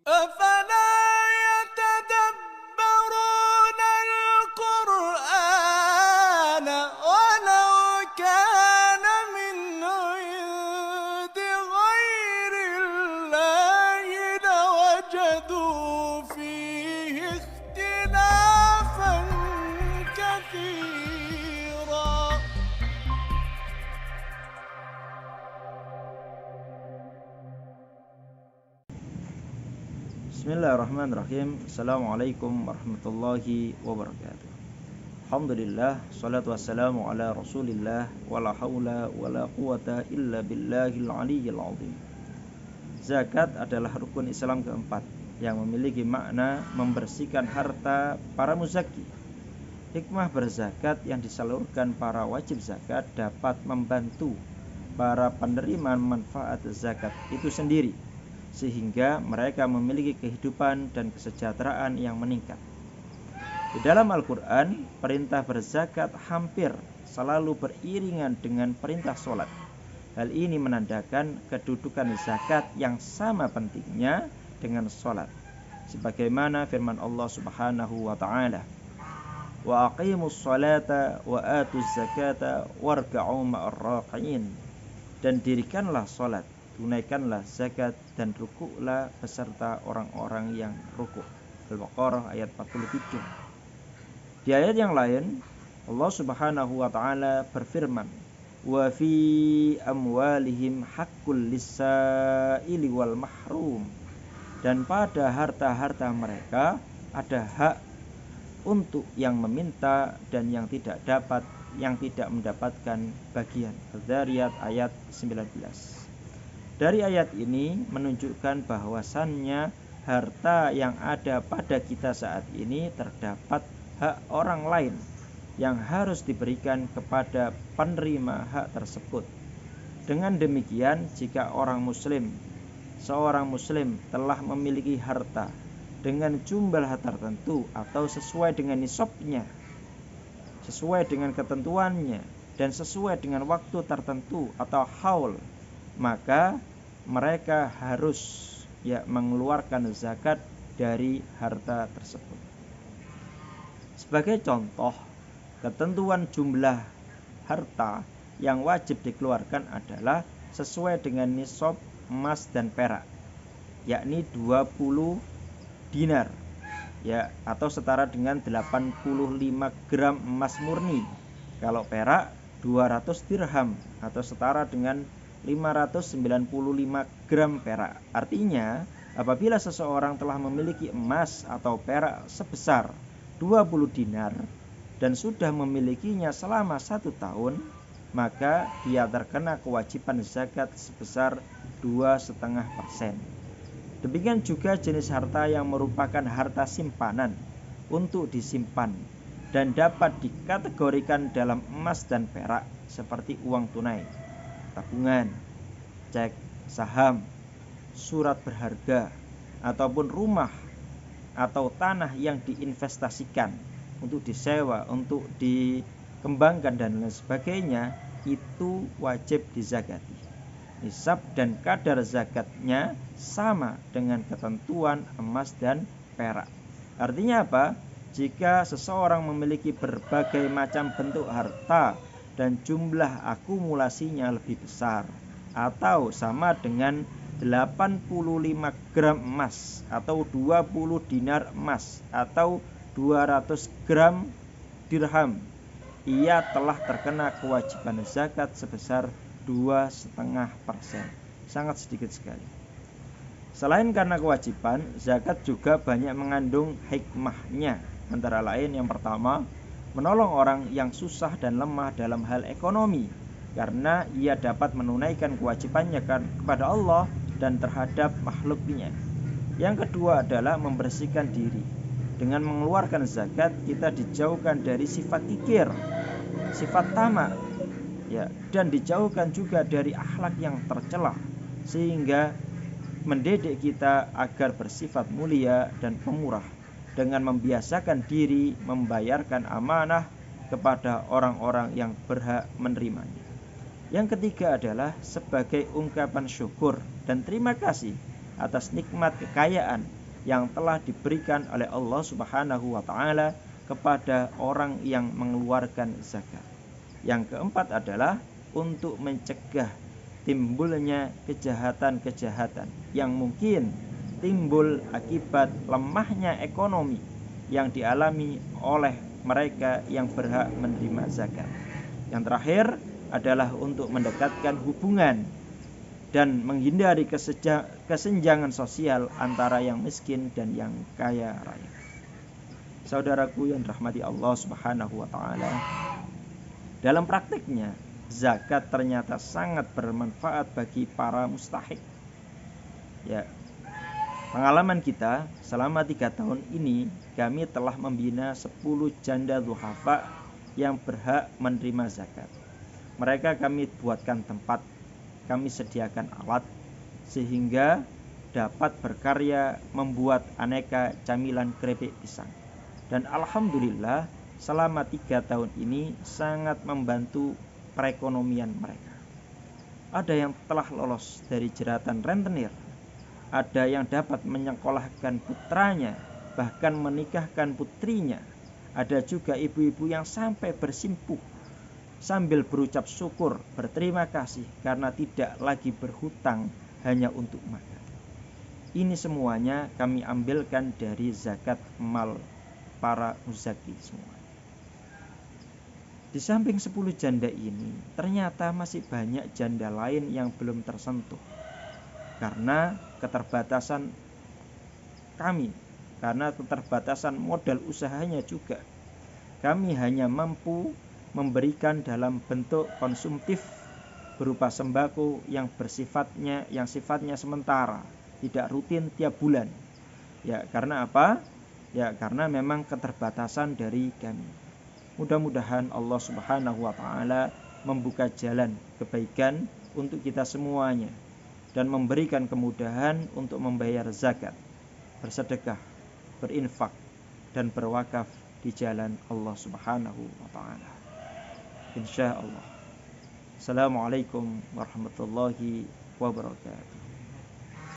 أفلا يتدبرون القرآن ولو كان من عند غير الله لوجدوا فيه اختلافا كثيرا. Bismillahirrahmanirrahim. Assalamualaikum warahmatullahi wabarakatuh. Alhamdulillah, salatu wassalamu ala rasulillah, wala hawla wala quwata illa billahil aliyyil azim. Zakat adalah rukun Islam keempat yang memiliki makna membersihkan harta para muzaki. Hikmah berzakat yang disalurkan para wajib zakat dapat membantu para penerima manfaat zakat itu sendiri, sehingga mereka memiliki kehidupan dan kesejahteraan yang meningkat. Di dalam Al-Quran, perintah berzakat hampir selalu beriringan dengan perintah sholat. Hal ini menandakan kedudukan zakat yang sama pentingnya dengan sholat, sebagaimana firman Allah Subhanahu wa ta'ala, wa aqimus sholata wa atuz zakata warka'u ma'ar raqiin, dan dirikanlah sholat, tunaikanlah zakat, dan rukuklah beserta orang-orang yang rukuk. Al-Baqarah ayat 47. Di ayat yang lain, Allah Subhanahu wa ta'ala berfirman, wa fi amwalihim haqqul lis-sa'ili wal mahrum, dan pada harta-harta mereka ada hak untuk yang meminta dan yang tidak mendapatkan bagian. Al-Dzariyat ayat 19. Dari ayat ini menunjukkan bahwasannya harta yang ada pada kita saat ini terdapat hak orang lain yang harus diberikan kepada penerima hak tersebut. Dengan demikian, jika seorang muslim telah memiliki harta dengan jumlah tertentu atau sesuai dengan nisabnya, sesuai dengan ketentuannya, dan sesuai dengan waktu tertentu atau haul, maka mereka harus mengeluarkan zakat dari harta tersebut. Sebagai contoh, ketentuan jumlah harta yang wajib dikeluarkan adalah sesuai dengan nisab emas dan perak, yakni 20 dinar, atau setara dengan 85 gram emas murni. Kalau perak 200 dirham atau setara dengan 595 gram perak. Artinya, apabila seseorang telah memiliki emas atau perak sebesar 20 dinar dan sudah memilikinya selama 1 tahun, maka dia terkena kewajiban zakat sebesar 2,5%. Demikian juga jenis harta yang merupakan harta simpanan untuk disimpan dan dapat dikategorikan dalam emas dan perak, seperti uang tunai, tabungan, cek, saham, surat berharga, ataupun rumah atau tanah yang diinvestasikan untuk disewa, untuk dikembangkan dan lain sebagainya, itu wajib dizakati. Nisab dan kadar zakatnya sama dengan ketentuan emas dan perak. Artinya apa? Jika seseorang memiliki berbagai macam bentuk harta dan jumlah akumulasinya lebih besar atau sama dengan 85 gram emas atau 20 dinar emas atau 200 gram dirham, ia telah terkena kewajiban zakat sebesar 2,5%. Sangat sedikit sekali. Selain karena kewajiban, zakat juga banyak mengandung hikmahnya. Antara lain, yang pertama, menolong orang yang susah dan lemah dalam hal ekonomi, karena ia dapat menunaikan kewajibannya kepada Allah dan terhadap makhluknya. Yang kedua adalah membersihkan diri. Dengan mengeluarkan zakat, kita dijauhkan dari sifat kikir, sifat tamak, dan dijauhkan juga dari akhlak yang tercela, sehingga mendidik kita agar bersifat mulia dan pemurah dengan membiasakan diri membayarkan amanah kepada orang-orang yang berhak menerimanya. Yang ketiga adalah sebagai ungkapan syukur dan terima kasih atas nikmat kekayaan yang telah diberikan oleh Allah Subhanahu wa taala kepada orang yang mengeluarkan zakat. Yang keempat adalah untuk mencegah timbulnya kejahatan-kejahatan yang mungkin timbul akibat lemahnya ekonomi yang dialami oleh mereka yang berhak menerima zakat. Yang terakhir adalah untuk mendekatkan hubungan dan menghindari kesenjangan sosial antara yang miskin dan yang kaya raya. Saudaraku yang dirahmati Allah Subhanahu wa taala, dalam praktiknya zakat ternyata sangat bermanfaat bagi para mustahik. Ya, pengalaman kita selama 3 tahun ini, kami telah membina 10 janda duhafa yang berhak menerima zakat. Mereka kami buatkan tempat, kami sediakan alat sehingga dapat berkarya membuat aneka camilan keripik pisang. Dan alhamdulillah selama 3 tahun ini sangat membantu perekonomian mereka. Ada yang telah lolos dari jeratan rentenir, ada yang dapat menyekolahkan putranya, bahkan menikahkan putrinya. Ada juga ibu-ibu yang sampai bersimpuh sambil berucap syukur, berterima kasih karena tidak lagi berhutang hanya untuk makan. Ini semuanya kami ambilkan dari zakat mal para muzaki semua. Di samping 10 janda ini, ternyata masih banyak janda lain yang belum tersentuh karena keterbatasan kami, karena keterbatasan modal usahanya juga. Kami hanya mampu memberikan dalam bentuk konsumtif berupa sembako yang sifatnya sementara, tidak rutin tiap bulan. Ya, karena apa? Ya, karena memang keterbatasan dari kami. Mudah-mudahan Allah Subhanahu wa taala membuka jalan kebaikan untuk kita semuanya dan memberikan kemudahan untuk membayar zakat, bersedekah, berinfak dan berwakaf di jalan Allah Subhanahu wa taala. Insyaallah. Assalamualaikum warahmatullahi wabarakatuh.